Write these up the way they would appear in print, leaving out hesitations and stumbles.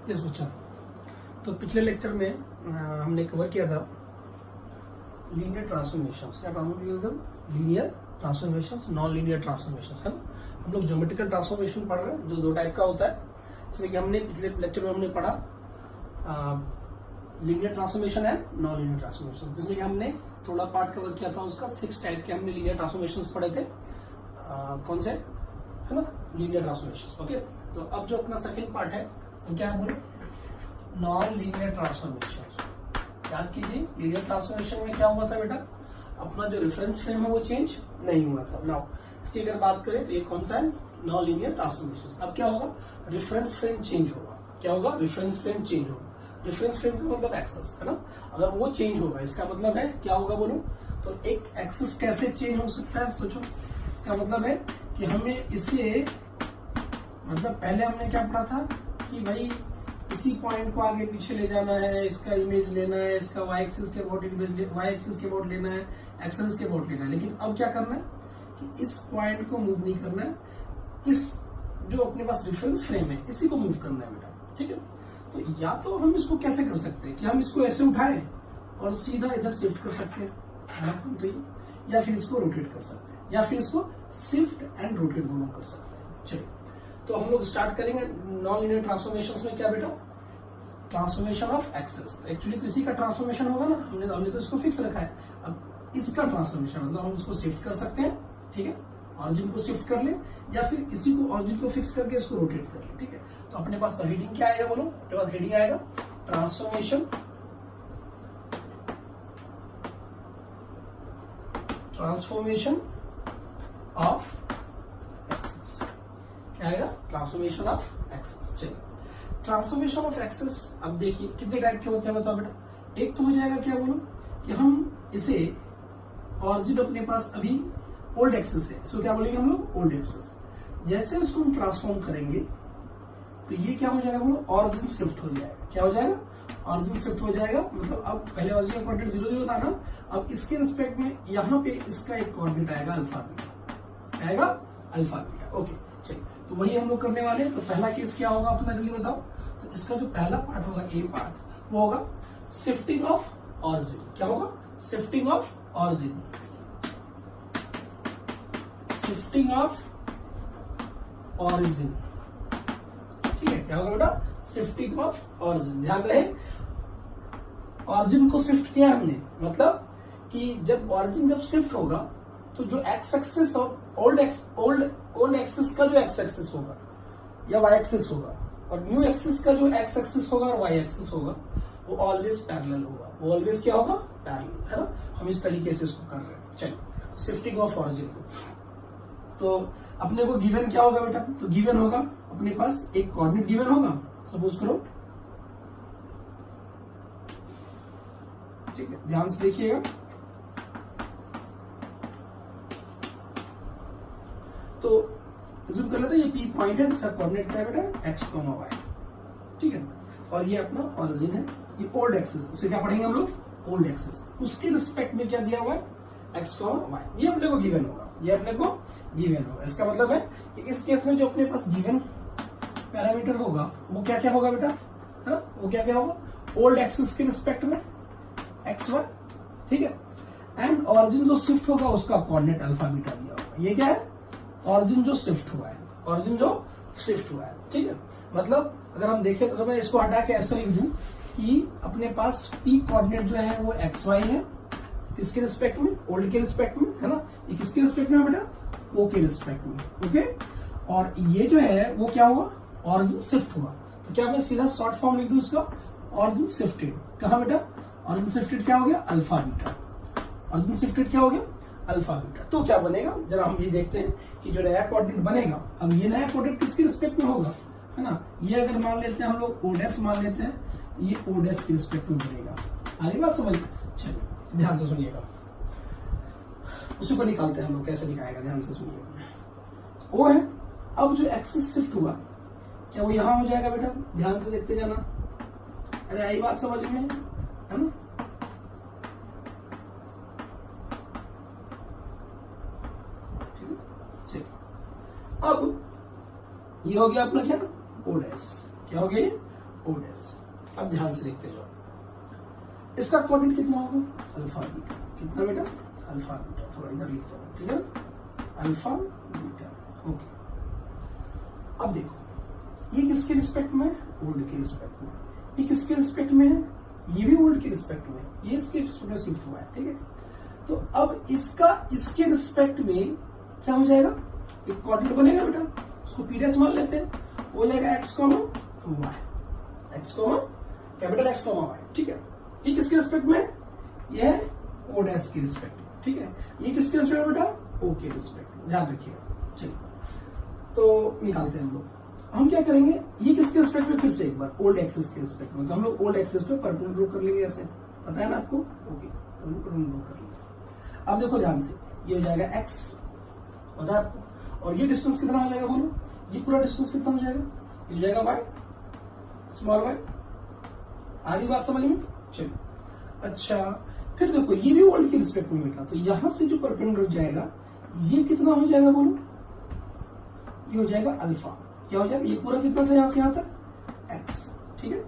Yes बच्चा, तो पिछले लेक्चर में हमने कवर किया था लीनियर ट्रांसफॉर्मेशंस। क्या linear transformations, non linear transformations, है ना। हम लोग ज्योमेट्रिकल ट्रांसफॉर्मेशन पढ़ रहे हैं जो दो टाइप का होता है। इसमें कि हमने पिछले लेक्चर में हमने पढ़ा linear transformation and non linear transformation, जिसमें कि हमने थोड़ा पार्ट कवर किया था उसका। 6 टाइप के हमने लीनियर ट्रांसफॉर्मेशंस पढ़े थे। कौन से, है ना, लीनियर ट्रांसफॉर्मेशंस। ओके, तो अब जो अपना सेकंड पार्ट है वो क्या है बोलो, नॉन लीनियर ट्रांसफॉर्मेशन। याद कीजिए, लीनियर ट्रांसफॉर्मेशन में क्या हुआ था बेटा, अपना जो रेफरेंस फ्रेम है वो चेंज नहीं हुआ था। नाउ इसकी अगर बात करें तो ये कौन सा है, नॉन लीनियर ट्रांसफॉर्मेशन। अब क्या होगा, रेफरेंस फ्रेम चेंज होगा। क्या होगा, रेफरेंस फ्रेम चेंज होगा। रेफरेंस फ्रेम का मतलब एक्सेस, है ना। अगर वो चेंज होगा इसका मतलब है क्या होगा बोलो, तो एक एक्सेस कैसे चेंज हो सकता है, सोचो। इसका मतलब है कि हमें इसे, मतलब पहले हमने क्या पढ़ा था कि भाई इसी पॉइंट को आगे पीछे ले जाना है, इसका इमेज लेना है, इसका वाई एक्सिस के अबाउट इमेज, वाई एक्सिस के अबाउट लेना है, एक्सेस के अबाउट लेना है। लेकिन अब क्या करना है कि इस पॉइंट को मूव नहीं करना है, इस जो अपने पास रेफरेंस फ्रेम है इसी को मूव करना है बेटा, ठीक है। तो या तो हम इसको कैसे कर सकते हैं कि हम इसको ऐसे उठाएं और सीधा इधर शिफ्ट कर सकते हैं, या फिर इसको रोटेट कर सकते हैं, या फिर इसको शिफ्ट एंड रोटेट दोनों कर सकते हैं। चलिए, तो हम लोग स्टार्ट करेंगे नॉन लीनियर ट्रांसफॉर्मेशंस में। क्या बेटा, ट्रांसफॉर्मेशन ऑफ एक्सेस। एक्चुअली तो इसी का ट्रांसफॉर्मेशन होगा ना, हमने तो इसको फिक्स रखा है। अब इसका ट्रांसफॉर्मेशन मतलब हम इसको शिफ्ट कर सकते हैं, ठीक है, ऑरिजिन को शिफ्ट कर ले, या फिर इसी को ऑरिजिन को फिक्स करके इसको रोटेट कर ले, ठीक है। तो अपने पास हेडिंग क्या आएगा बोलो, अपने पास हेडिंग आएगा ट्रांसफॉर्मेशन ऑफ एक्सेस। क्या आएगा, ट्रांसफॉर्मेशन ऑफ एक्सेस। चलिए, ट्रांसफॉर्मेशन ऑफ एक्सेस अब देखिए कितने टाइप के होते हैं बताओ बेटा। एक तो हो जाएगा क्या बोलो कि हम इसे ऑरिजिन अपने पास अभी ओल्ड एक्सेस है, इसको क्या बोलेंगे हम लोग, ओल्ड एक्सेस। जैसे इसको हम ट्रांसफॉर्म करेंगे तो ये क्या हो जाएगा बोलो, ऑरिजिन शिफ्ट हो जाएगा। क्या हो जाएगा, ऑरिजिन शिफ्ट हो जाएगा। मतलब अब पहले ऑरिजिन कोऑर्डिनेट 0 0 था ना, अब इसके रिस्पेक्ट में यहाँ पे इसका एक कोऑर्डिनेट आएगा अल्फा बीटा, आएगा अल्फा बीटा। ओके, चलिए, तो वही हम लोग करने वाले हैं। तो पहला केस क्या होगा अपना, जल्दी बताओ। तो इसका जो पहला पार्ट होगा, ए पार्ट, वो होगा शिफ्टिंग ऑफ ऑरिजिन। क्या होगा, shifting of origin, shifting of origin, ठीक है। क्या होगा बेटा, शिफ्टिंग ऑफ ऑरिजिन। ध्यान रहे, ऑरिजिन को शिफ्ट किया हमने, मतलब कि जब ऑरिजिन जब शिफ्ट होगा तो जो एक्स एक्सिस और ओल्ड एक्सिस का जो एक्स एक्सिस होगा या वाई एक्सिस होगा, और न्यू एक्सिस का जो एक्स एक्सिस होगा और वाई एक्सिस होगा, वो ऑलवेज पैरेलल होगा। वो ऑलवेज क्या होगा, पैरेलल, है ना। हम इस तरीके से इसको कर रहे हैं। चलिए, तो शिफ्टिंग ऑफ ऑरिजिन, तो अपने को गिवन क्या होगा बेटा, तो गिवन होगा अपने पास एक कोऑर्डिनेट गिवन होगा, सपोज करो, ठीक है, ध्यान से देखिएगा। तो अज्यूम कर लेते हैं ये पी पॉइंट है, जिसका कोऑर्डिनेट क्या है बेटा, एक्स कॉमा वाई, ठीक है। और ये अपना ऑरिजिन है, ये ओल्ड एक्सिस, इसे क्या पढ़ेंगे हम लोग, ओल्ड एक्सिस। उसके रिस्पेक्ट में क्या दिया हुआ है, एक्स कॉमा वाई। ये अपने को गिवन होगा, ये अपने को गिवन होगा। इसका मतलब है कि इस केस में जो अपने पास गिवन पैरामीटर होगा वो क्या क्या होगा बेटा, है ना, वो क्या क्या होगा, ओल्ड एक्सिस के रिस्पेक्ट में एक्स वाई, ठीक है। एंड ऑरिजिन जो शिफ्ट होगा उसका कोऑर्डिनेट अल्फा बीटा दिया होगा। ये क्या है, ऑरिजिन जो शिफ्ट हुआ है, ऑरिजिन जो शिफ्ट हुआ है, ठीक है। मतलब अगर हम देखें तो मैं इसको हटा के ऐसा लिख दूं कि अपने पास पी कोऑर्डिनेट जो है वो एक्स वाई है, किसके रिस्पेक्ट में, ओल्ड के रिस्पेक्ट में, है ना। ये किसके रिस्पेक्ट में बेटा, ओ के रिस्पेक्ट में, ओके। और ये जो है वो क्या हुआ, ऑरिजिन शिफ्ट हुआ। तो क्या मैं सीधा शॉर्ट फॉर्म लिख दूं इसका, ऑरिजिन शिफ्टेड। कहां बेटा, ऑरिजिन शिफ्टेड क्या हो गया, अल्फा बीटा। ऑरिजिन शिफ्टेड क्या हो गया, अल्फा बीटा। तो क्या बनेगा, जरा हम ये देखते हैं कि जो नया कोऑर्डिनेट बनेगा, अब ये नया कोऑर्डिनेट किसके रिस्पेक्ट में होगा, है ना। ये अगर मान लेते हैं हम लोग ओ डैश मान लेते हैं, ये ओ डैश के रिस्पेक्ट में बनेगा। आगे बात समझ, चलिए ध्यान से सुनिएगा, उसी को निकालते हैं हम लोग, कैसे निकालेगा, ध्यान से सुनिएगा। ओ है, अब जो एक्सिस शिफ्ट हुआ क्या वो यहां हो जाएगा बेटा, ध्यान से देखते जाना। अरे आई बात समझ में, है ना। अब ये हो गया अपना क्या, ओ डैश। क्या हो गया ये, ओ डैश। अब ध्यान से देखते जाओ, इसका कोऑर्डिनेट कितना होगा? Alpha beta. कितना बेटा? Alpha beta. थोड़ा इधर लिखता हूं, ठीक है ना, अल्फा बीटा। ओके, अब देखो ये किसके रिस्पेक्ट में? ओल्ड के रिस्पेक्ट में। ये किसके रिस्पेक्ट में है? ये भी ओल्ड के रिस्पेक्ट में है, ये इसके रिस्पेक्ट में शिफ्ट हुआ है, ठीक है। तो अब इसका इसके रिस्पेक्ट में क्या हो जाएगा? एक कोऑर्डिनेट बनेगा बेटा, उसको पी डैश मान लेते हैं, वो हो जाएगा X comma Y, X comma capital X comma Y, ठीक है। ये किसके रिस्पेक्ट में? ये है ओ डैश के रिस्पेक्ट में, ठीक है। ये किसके रिस्पेक्ट में बेटा? ओ के रिस्पेक्ट में, ध्यान रखिएगा। चलिए तो निकालते हैं हम लोग। हम क्या करेंगे, ये किसके रिस्पेक्ट में? फिर से एक बार ओल्ड एक्सिस के रिस्पेक्ट में। तो हम लोग ओल्ड एक्सिस पे परपेंडिकुलर ड्रॉ कर लेंगे, ऐसे पता है ना आपको? ओके, परपेंडिकुलर ड्रॉ कर लेंगे। अब देखो ध्यान से, ये हो जाएगा एक्स, पता है आपको, और ये डिस्टेंस कितना हो जाएगा बोलो? ये पूरा डिस्टेंस कितना हो जाएगा? ये हो जाएगा वाई, स्मॉल वाई। आधी बात समझ में? चलिए, अच्छा फिर देखो ये भी ओल्ड के रिस्पेक्ट में बेटा, तो यहां से जो परपेंडिकुलर जाएगा ये कितना हो जाएगा बोलो? ये हो जाएगा अल्फा। क्या हो जाएगा? ये पूरा कितना था यहां से यहां तक? एक्स, ठीक है।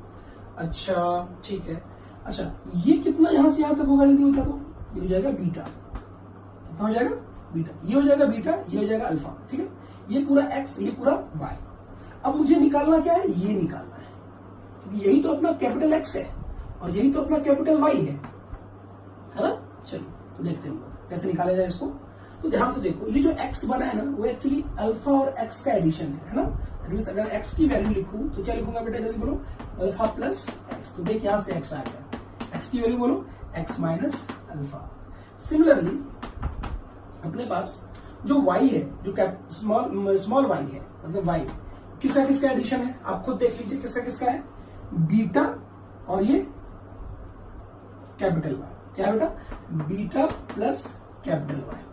अच्छा ठीक है, अच्छा ये कितना यहां से यहां तक होगा? जल्दी बता दो। ये हो जाएगा बीटा। कितना हो जाएगा? बीटा। ये हो जाएगा बीटा, ये हो जाएगा अल्फा, ठीक है। ये पूरा एक्स, ये पूरा वाई। अब मुझे निकालना क्या है? ये निकालना है, क्योंकि यही तो अपना कैपिटल एक्स है और यही तो अपना कैपिटल वाई है ना। चलिए तो देखते हैं कैसे निकाला जाए इसको। तो ध्यान से देखो, ये जो x बना है ना, वो एक्चुअली अल्फा और x का एडिशन है ना। अगर x की वैल्यू लिखूं तो क्या लिखूंगा बेटा? जल्दी बोलो, अल्फा प्लस एक्स। तो देख यहां से x आ गया, x की वैल्यू बोलो x माइनस अल्फा। सिमिलरली अपने पास जो y है, जो स्मॉल y है, मतलब y किसका किसका एडिशन है? आप खुद देख लीजिए किसका किसका है? बीटा और ये कैपिटल वाई। क्या बेटा? Beta plus capital Y.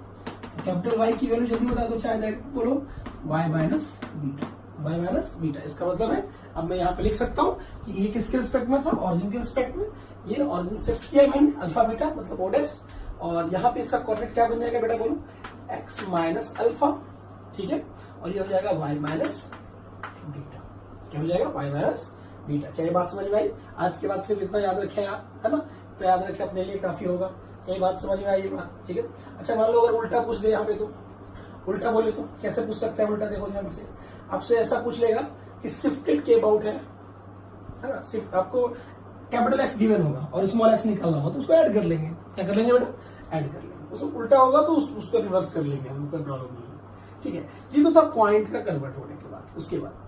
Capital Y की वैल्यू जल्दी बता दो, क्या आ जाएगा? बोलो, Y minus beta, Y minus beta. इसका मतलब है, अब मैं यहाँ पे लिख सकता हूँ कि ये किसके रिस्पेक्ट में था? ऑरिजिन के रिस्पेक्ट में। ये ऑरिजिन शिफ्ट किया मैंने, अल्फा बीटा मतलब ओ डैश, और यहाँ पे इसका कोऑर्डिनेट क्या बन जाएगा बेटा? बोलो, एक्स माइनस अल्फा, ठीक है। और ये हो जाएगा वाई माइनस बीटा। क्या हो जाएगा? Y minus beta. क्या ये बात समझ में आई? आज के बाद सिर्फ इतना याद रखें आप, है ना, तो याद रखें, अपने लिए काफी होगा। यही बात समझ में आई ये बात, ठीक है। अच्छा मान लो अगर उल्टा पूछ दे यहाँ पे, तो उल्टा बोले तो कैसे पूछ सकते हैं उल्टा? देखो ध्यान से, आपसे ऐसा पूछ लेगा कि शिफ्टेड के अबाउट है ना। सिर्फ आपको कैपिटल एक्स गिवन होगा और स्मॉल एक्स निकालना होगा, तो उसको ऐड कर लेंगे। क्या कर लेंगे बेटा? ऐड कर लेंगे। उसको उल्टा होगा तो उसको रिवर्स कर लेंगे हम लोग, कोई प्रॉब्लम नहीं है, ठीक है। ये तो था पॉइंट का कन्वर्ट होने के बाद। उसके बाद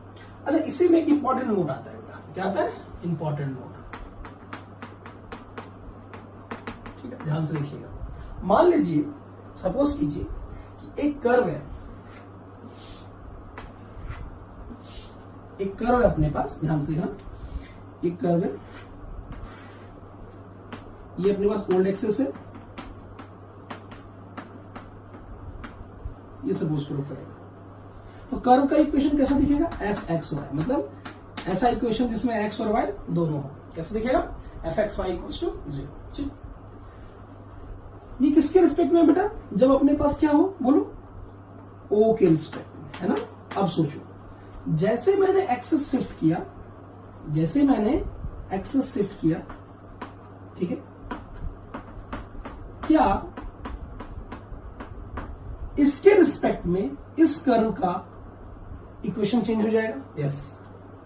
अच्छा, इसी में एक इंपॉर्टेंट नोट आता है बेटा। क्या आता है? इंपॉर्टेंट नोट, ठीक है। ध्यान से देखिएगा, मान लीजिए, सपोज कीजिए कि एक कर्व है, एक कर्व है अपने पास। ध्यान से देखना, एक कर्व है, ये अपने पास ओल्ड एक्सिस है, ये सपोज करो कर्व। तो कर्व का इक्वेशन कैसा दिखेगा? एफ एक्स वाई, मतलब ऐसा इक्वेशन जिसमें एक्स और वाई दोनों हो। कैसे दिखेगा? F X Y equals to 0, ठीक। ये किसके रिस्पेक्ट में बेटा? जब अपने पास क्या हो बोलो? ओ के रिस्पेक्ट में, है ना। अब सोचो, जैसे मैंने एक्सेस शिफ्ट किया, जैसे मैंने एक्सेस शिफ्ट किया, ठीक है, क्या इसके रिस्पेक्ट में इस कर्व का इक्वेशन चेंज हो जाएगा? यस,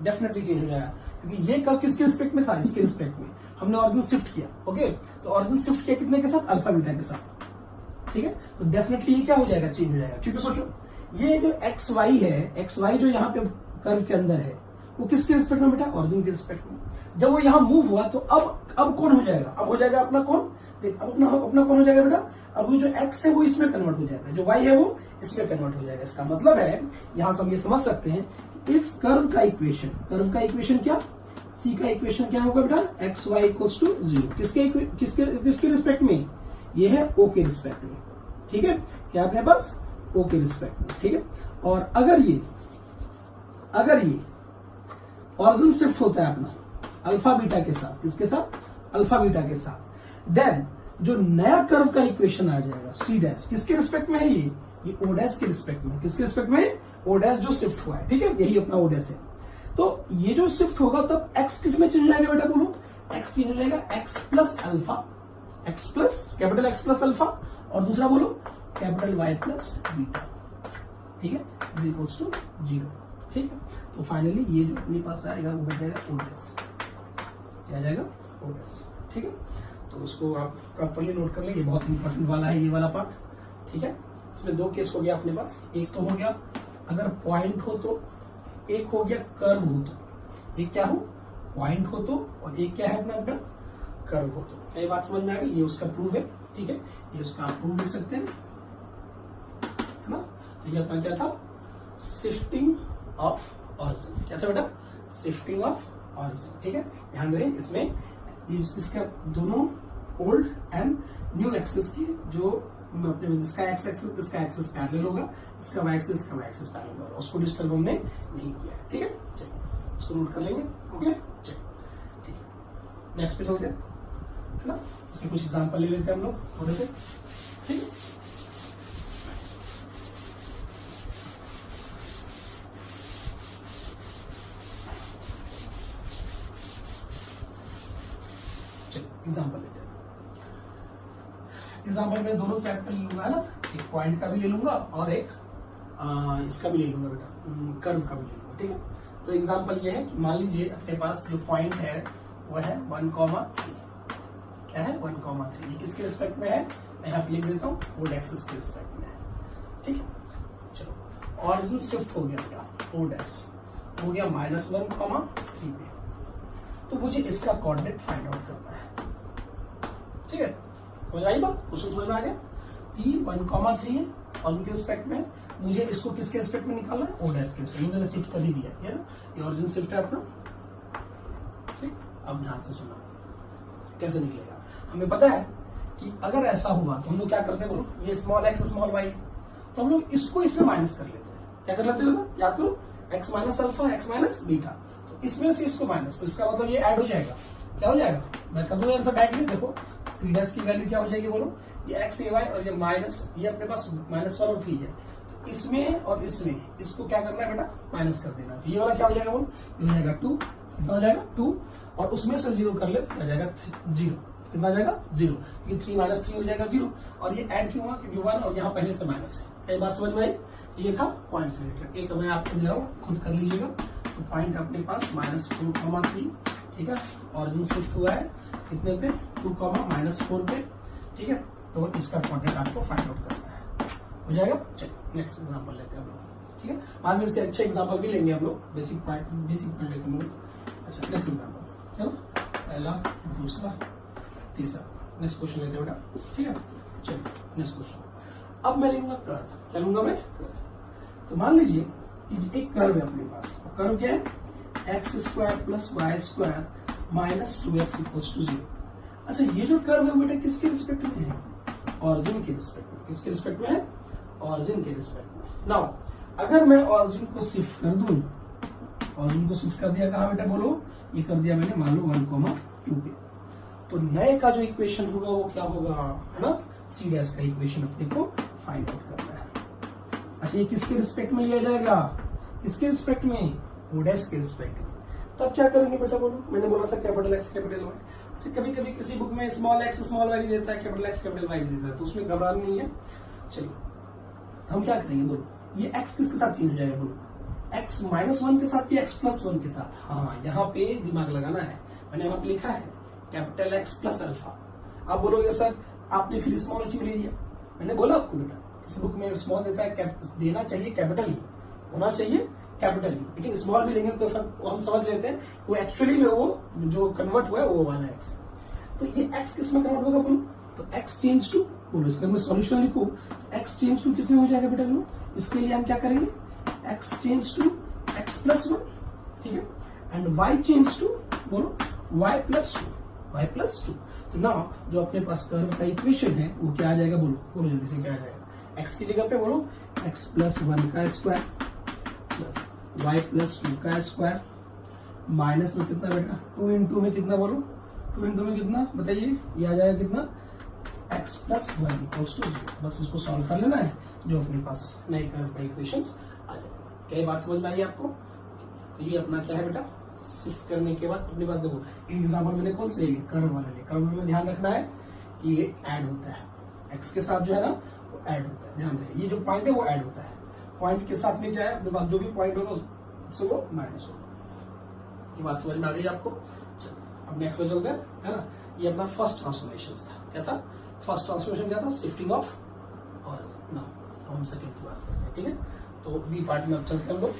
डेफिनेटली चेंज हो जाएगा, क्योंकि ये कर्व किसके रिस्पेक्ट में था? इसके रिस्पेक्ट में। हमने ऑरिजिन शिफ्ट किया, ओके। तो ऑरिजिन शिफ्ट किया कितने के साथ? अल्फा बीटा के साथ, ठीक है। तो डेफिनेटली ये क्या हो जाएगा? चेंज हो जाएगा, क्योंकि सोचो ये जो एक्स वाई है, एक्स वाई जो यहाँ पे कर्व के अंदर है, वो किसके रिस्पेक्ट में बेटा? ऑरिजिन के रिस्पेक्ट में। जब वो यहाँ मूव हुआ तो अब कौन हो जाएगा? अब हो जाएगा अपना कौन? देख, अब अपना कौन हो जाएगा बेटा? अब वो जो एक्स है वो इसमें कन्वर्ट हो जाएगा, जो वाई है वो इसमें कन्वर्ट हो जाएगा। इसका मतलब है यहां से हम ये समझ सकते हैं, इफ कर्व का इक्वेशन क्या? सी का इक्वेशन क्या होगा बेटा? X Y equals to 0। किसके रिस्पेक्ट में? ये है ओ के रिस्पेक्ट में, ठीक है। क्या अपने पास? ओ के रिस्पेक्ट में, ठीक है। और अगर ये ऑरिजिन शिफ्ट होता है अपना अल्फा बीटा के साथ, किसके साथ? अल्फा बीटा के साथ, देन जो नया कर्व का इक्वेशन आ जाएगा सी डैश, किसके रिस्पेक्ट में है? ये ओ डैश के रिस्पेक्ट में। किसके रिस्पेक्ट में? ओ डैश जो शिफ्ट हुआ है, ठीक है, यही अपना ओ डैश है। तो ये जो शिफ्ट होगा तब x किस में चेंज हो जाएगा बेटा बोलो, x चेंज हो जाएगा x plus alpha, x plus capital x plus alpha, और दूसरा बोलो कैपिटल y प्लस बीटा, ठीक है, इज इक्वल्स टू 0, ठीक है। तो फाइनली ये जो अपने पास आएगा वो बन जाएगा ओडेस, क्या आ जाएगा ओडेस, ठीक है। तो उसको आप प्रॉपर्ली नोट कर लें, ये बहुत इंपॉर्टेंट वाला है ये वाला पार्ट, ठीक है। इसमें दो केस हो गया अपने पास, एक तो हो गया अगर पॉइंट हो तो, एक हो गया कर्व हो तो। एक क्या हो, पॉइंट हो तो, और एक क्या है अपना अपना कर्व हो तो। क्या ये बात समझ में आ गई? ये उसका प्रूफ है, ठीक है, ये उसका आप प्रूफ लिख सकते हैं, है ना। तो ये अपना क्या था, शिफ्टिंग ऑफ ऑरिजिन, क्या था बेटा, शिफ्टिंग ऑफ ऑरिजिन, ठीक है। ध्यान रहे इसमें इसका दोनों ओल्ड एंड न्यू एक्सिस की जो अपने इसका एक्स एक्सिस, इसका एक्सिस पैरेलल होगा, इसका वाई एक्सिस, इसका वाई एक्सिस पैरेलल होगा, उसको डिस्टर्ब हमने नहीं किया है, ठीक है। चलिए इसको नोट कर लेंगे, ओके, चलिए ठीक है। नेक्स्ट पे चलते हैं, है ना। इसके कुछ एग्जांपल ले लेते हैं हम लोग थोड़े से, ठीक है। एग्जाम्पल लेते हैं, एग्जाम्पल में दोनों चैप्ट का ले लूंगा, है ना, एक पॉइंट का भी ले लूंगा और एक इसका भी ले लूंगा बेटा, कर्व का भी ले लूंगा, ठीक है। तो एग्जाम्पल ये है कि मान लीजिए अपने पास जो पॉइंट है वो है 1,3, क्या है 1,3, ये किसके रिस्पेक्ट में है, मैं यहाँ पे लिख देता हूँ, ओड एक्सिस के रिस्पेक्ट में है, ठीक है। चलो ऑरिजिन शिफ्ट हो गया बेटा, ओड एक्स हो गया -1,3 पे, तो मुझे इसका कोऑर्डिनेट फाइंड आउट करना है, ठीक है। समझ आई बात, क्वेश्चन समझ में आ गया। P 1,3 है और उनके रिस्पेक्ट में मुझे इसको किसके रिस्पेक्ट में निकालना है, ओ डैश के रिस्पेक्ट, मैंने शिफ्ट कर ही दिया है ना, ये ओरिजिन शिफ्ट है अपना, ठीक। अब ध्यान से सुनना कैसे निकलेगा। हमें पता है कि अगर ऐसा हुआ तो हम लोग क्या करते हैं बोलो, ये स्मॉल एक्स स्मॉल वाई, तो हम लोग इसको इसमें माइनस कर लेते हैं, क्या कर लेते हैं बेटा, याद करो, x minus alpha, x minus beta, तो इसमें से इसको माइनस, तो इसका मतलब ये ऐड हो जाएगा, क्या हो जाएगा, मैं कर दूंगा आंसर डायरेक्टली, देखो पी डैश की वैल्यू क्या हो जाएगी बोलो, ये एक्स ए वाई और ये माइनस, ये अपने पास -1 और 3 है, तो इसमें और इसमें इसको क्या करना है बेटा, माइनस कर देना, तो ये वाला क्या हो जाएगा बोलो, ये हो जाएगा 2, कितना हो जाएगा 2, और उसमें से 0 कर ले तो क्या जाएगा 0, कितना आ जाएगा 0, ये 3 - 3 हो जाएगा 0, और ये ऐड क्यों हुआ, क्योंकि 1 और यहाँ पहले से माइनस है, ये बात समझ में आई। तो ये था पॉइंट से रिलेटेड, एक तो मैं आपको दे रहा हूँ, खुद कर लीजिएगा। तो पॉइंट अपने पास -4,3, ठीक है, ऑरिजिन शिफ्ट हुआ है कितने पे, 2, -4 पे, ठीक है। तो इसका कोऑर्डिनेट आपको फाइंड आउट करना है, हो जाएगा। चलिए नेक्स्ट एग्जांपल लेते हैं हम लोग, ठीक है, बाद में इसके अच्छे एग्जांपल भी लेंगे हम लोग, बेसिक पॉइंट लेते हैं हम लोग। अच्छा नेक्स्ट एग्जांपल, है ना, पहला दूसरा तीसरा, नेक्स्ट क्वेश्चन लेते हैं बेटा, ठीक है। चलिए नेक्स्ट क्वेश्चन, अब मैं लूंगा कर्व, क्या लूंगा मैं, कर्व। तो मान लीजिए एक कर्व है अपने पास, कर्व क्या है, x² + y² -2x = 0। अच्छा ये जो कर्व है बेटा किसके रिस्पेक्ट में है, ऑरिजिन के रिस्पेक्ट में, किसके रिस्पेक्ट में है, ऑरिजिन के रिस्पेक्ट में। नाउ अगर मैं ऑरिजिन को शिफ्ट कर दूं, ऑरिजिन को शिफ्ट कर दिया कहां बेटा बोलो, ये कर दिया मैंने मान लो 1,2 पे, तो नए का जो इक्वेशन होगा वो क्या होगा, है ना, सी डैश का इक्वेशन अपने को फाइंड आउट करना है। अच्छा ये किसके रिस्पेक्ट में लिया जाएगा, किसके रिस्पेक्ट में, ओ डैश के रिस्पेक्ट में। तब क्या करेंगे बेटा बोलो, मैंने बोला था कैपिटल एक्स कैपिटल वाई। अच्छा कभी कभी किसी बुक में स्मॉल एक्स स्मॉल वाई भी देता है, कैपिटल एक्स कैपिटल वाई भी देता है, तो उसमें घबराना नहीं है। चलिए हम क्या करेंगे बोलो, ये एक्स किसके साथ चेंज हो जाएगा बोलो, एक्स -1 के साथ या एक्स +1 के साथ। हाँ यहाँ पे दिमाग लगाना है, मैंने यहाँ पे लिखा है कैपिटल एक्स प्लस अल्फा। आप बोलोगे सर आपने फिर स्मॉल क्यों ले लिया, मैंने बोला आपको बेटा किसी बुक में स्मॉल देता है, देना चाहिए कैपिटल ही, होना चाहिए कैपिटल ही, लेकिन स्मॉल भी लेंगे तो हम समझ लेते हैं वो एक्चुअली में वो जो कन्वर्ट हुआ है वो वाला एक्स। तो ये एक्स किस में कन्वर्ट होगा बोलो, तो एक्स चेंज टू बोलो, इसका मैं सॉल्यूशन लिखूं तो एक्स चेंज टू किस में हो जाएगा बेटा बोलो, इसके लिए हम क्या करेंगे, एक्स चेंज टू एक्स +1, ठीक है, एंड वाई चेंज टू बोलो वाई +2। तो ना जो अपने पास कर्व का इक्वेशन है वो क्या आ जाएगा बोलो, बोलो जल्दी से क्या आ जाएगा, एक्स की जगह पे बोलो एक्स +1 का स्क्वायर प्लस y +2 का स्क्वायर माइनस में कितना बेटा 2 × में कितना बोलो, 2 × में कितना बताइए, ये आ जाएगा कितना x + 1 = 0। बस इसको सॉल्व कर लेना है, जो अपने पास नए कर्व का इक्वेशंस आ जाएगा। क्या बात समझ में आई आपको। तो ये अपना क्या है बेटा, शिफ्ट करने के बाद अपनी बात देखो, एक एग्जाम्पल मैंने कौन से लिए, कर्व वाले लिए। कर्व में ध्यान रखना है कि ये ऐड होता है, एक्स के साथ जो है ना वो ऐड होता है, ध्यान रहे, ये जो पॉइंट है वो ऐड होता है, पॉइंट के साथ में क्या है अपने पास जो भी पॉइंट होगा उससे वो माइनस होगा। ये बात समझ में आ गई आपको? चलो अब नेक्स्ट पे चलते हैं, है ना। ये अपना फर्स्ट ट्रांसफॉर्मेशन था, क्या था फर्स्ट ट्रांसफॉर्मेशन, क्या था, शिफ्टिंग ऑफ ऑरिजिन। नाउ हम सेकंड की बात करते हैं, ठीक है। तो बी पार्ट में अब चलते हैं हम लोग,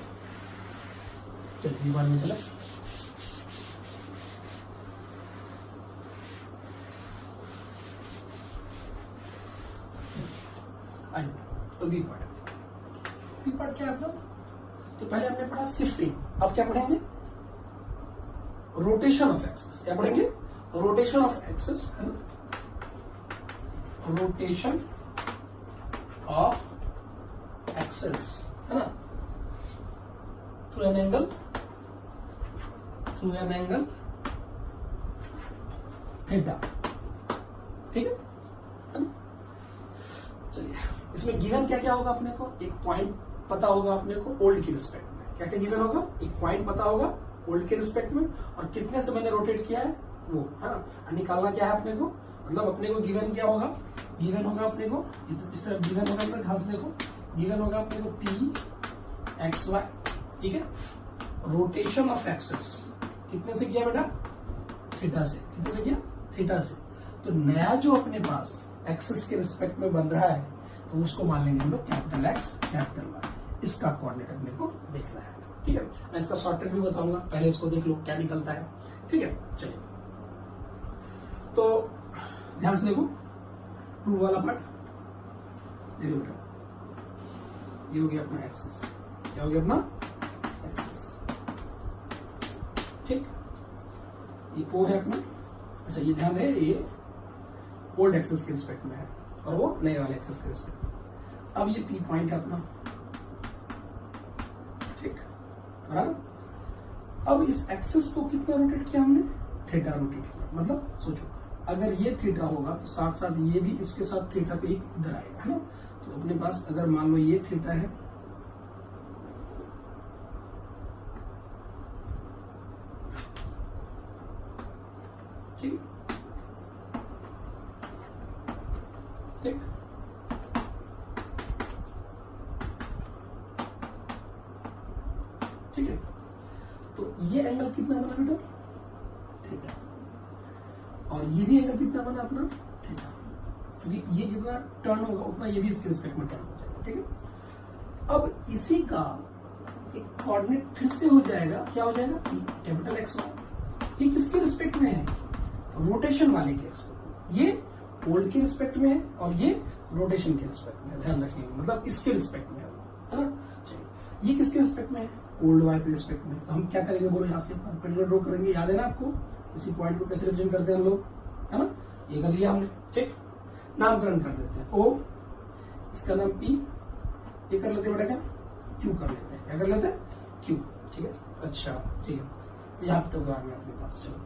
चलिए बी पार्ट में चले। तो बी पार्ट क्या है अपना, तो पहले हमने पढ़ा शिफ्टिंग, अब क्या पढ़ेंगे, रोटेशन ऑफ एक्सिस। क्या पढ़ेंगे, रोटेशन ऑफ एक्सिस, है ना, रोटेशन ऑफ एक्सिस, है ना, थ्रू एन एंगल थीटा, ठीक है ना। चलिए इसमें गिवन क्या क्या होगा अपने को, एक पॉइंट पता होगा अपने को ओल्ड के रिस्पेक्ट में, क्या क्या गिवन होगा, एक पॉइंट पता होगा ओल्ड के रिस्पेक्ट में, और कितने से मैंने रोटेट किया है वो, है ना। निकालना क्या है अपने को, मतलब अपने को गिवन क्या होगा, गिवन होगा अपने को इस तरफ गिवन होगा, अपने ध्यान से देखो, गिवन होगा अपने को पी एक्स वाई, ठीक है। रोटेशन ऑफ एक्सिस कितने से किया बेटा, थीटा से, कितने से किया, थीटा से। तो नया जो अपने पास एक्सिस के रिस्पेक्ट में बन रहा है तो उसको मान लेंगे हम लोग कैपिटल एक्स कैपिटल वाई, इसका कोऑर्डिनेट अपने को देखना है, ठीक है। मैं इसका शॉर्ट ट्रिक भी बताऊंगा, पहले इसको देख लो क्या निकलता है, ठीक है। चलिए तो ध्यान से देखो, टू वाला पार्ट देखो बेटा, ये हो गया अपना एक्सिस, क्या हो गया अपना एक्सिस, ठीक। ये ओ है अपना, अच्छा ये ध्यान रहे, ये ओल्ड एक्सिस के रिस्पेक्ट में है और वो नए वाले एक्सिस के रिस्पेक्ट में। अब ये पी पॉइंट है अपना, ठीक, बराबर। अब इस एक्सिस को कितना रोटेट किया हमने, थीटा रोटेट किया, मतलब सोचो अगर ये थीटा होगा तो साथ साथ ये भी इसके साथ थीटा पे इधर आएगा, है ना। तो अपने पास अगर मान लो ये थीटा है, ठीक ठीक, ठीक है। तो ये एंगल कितना बना बेटा, थीटा, और ये भी एंगल कितना बना अपना, थीटा, क्योंकि ये जितना टर्न होगा उतना ये भी इसके रिस्पेक्ट में टर्न हो जाएगा, ठीक है। अब इसी का एक कोऑर्डिनेट फिर से हो जाएगा, क्या हो जाएगा, कैपिटल एक्स वाई। ये किसके रिस्पेक्ट में है, रोटेशन वाले के रिस्पेक्ट में, ये ओल्ड के रिस्पेक्ट में है और ये रोटेशन के रिस्पेक्ट में, ध्यान रखिए, मतलब इसके रिस्पेक्ट में है ना। चलिए ये किसके रिस्पेक्ट में है, ओल्ड वाई के रिस्पेक्ट में। तो हम क्या करेंगे बोलो, यहाँ से परपेंडिकुलर ड्रॉ करेंगे, याद है ना आपको, इसी पॉइंट को कैसे रिप्रेजेंट करते हैं हम लोग, है ना। ये कर लिया हमने, ठीक, नामकरण कर देते हैं, ओ इसका नाम पी, ये कर लेते हैं बेटा, क्या क्यू कर लेते हैं, क्या कर लेते हैं, क्यू, ठीक है। अच्छा ठीक है, यहाँ तक आ गया अपने पास। चलो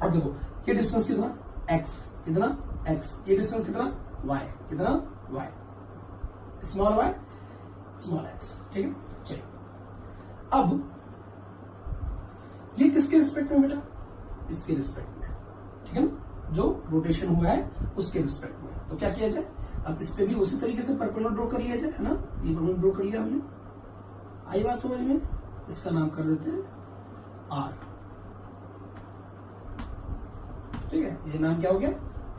अब देखो ये डिस्टेंस कितना, एक्स, कितना एक्स, ये डिस्टेंस कितना वाई, कितना Y, small Y small X, ठीक है। चलिए अब ये किसके रिस्पेक्ट में बेटा, इसके रिस्पेक्ट में, ठीक है ना, जो रोटेशन हुआ है उसके रिस्पेक्ट में। तो क्या किया जाए, अब इस पे भी उसी तरीके से परपेंडिकुलर ड्रॉ कर लिया जाए, है ना। ये परपेंडिकुलर ड्रॉ कर लिया हमने, आई बात समझ में, इसका नाम कर देते हैं आर, ठीक है। ये नाम क्या हो गया,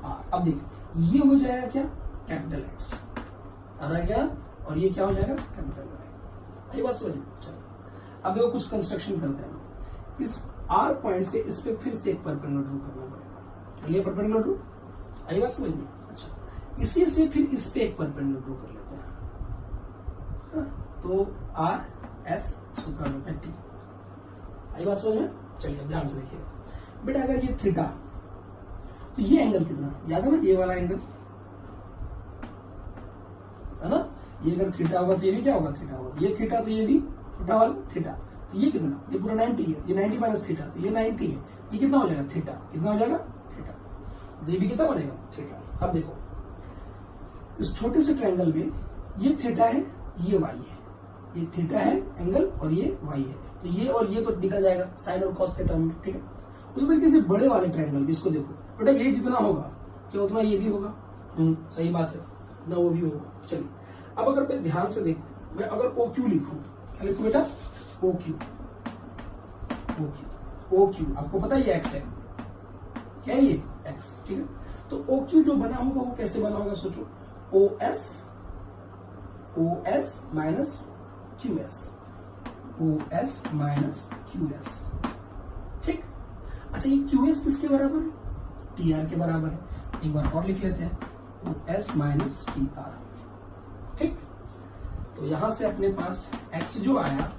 आर। अब देखिए ये हो जाएगा क्या, कैपिटल एक्स, आ रहा है क्या, और ये क्या हो जाएगा, कैपिटल वाई। आई बात समझ में। चलो अब देखो कुछ कंस्ट्रक्शन करते हैं, इस आर पॉइंट से इस पे फिर से एक परपेंडिकुलर ड्रॉ करना पड़ेगा, कर लिया परपेंडिकुलर ड्रॉ, आई बात समझ में। अच्छा इसी से फिर इस पे एक परपेंडिकुलर ड्रॉ कर लेते हैं, है ना। तो आर एस इसको कर देते हैं टी, आई बात समझ में। चलिए अब ध्यान से देखिएगा बेटा, अगर ये थीटा तो ये एंगल कितना, याद है ना, ये वाला एंगल, है ना। ये अगर थीटा होगा तो ये भी क्या होगा, थीटा होगा, ये थीटा तो ये भी थीटा वाला थीटा, तो ये कितना, ये पूरा 90 है, ये 90 माइनस थीटा, तो ये 90 है, ये कितना हो जाएगा, थीटा, कितना हो जाएगा, थीटा, तो ये भी कितना बनेगा, थीटा। अब देखो इस छोटे से ट्रायंगल में ये थीटा है, ये वाई है, ये थीटा है एंगल और ये वाई है, तो ये और ये तो निकल जाएगा साइन और कॉस के टर्म में, ठीक है। उसी तरीके से बड़े वाले ट्रायंगल भी इसको देखो बेटा, ये जितना होगा क्या उतना ये भी होगा, सही बात है, उतना वो भी होगा। चलिए अब अगर मैं ध्यान से देखूं, मैं अगर ओ क्यू लिखूं, क्या लिखूं बेटा, O Q, O Q, O Q, आपको पता है ये एक्स है, क्या है ये एक्स, ठीक है। तो ओ क्यू जो बना होगा वो कैसे बना होगा, सोचो, O S minus Q S, O S minus Q S, ठीक। अच्छा ये क्यू एस किसके बराबर है, टी आर के बराबर है। एक बार और लिख लेते हैं, O S minus T R, ठीक। तो यहां से अपने पास एक्स जो आया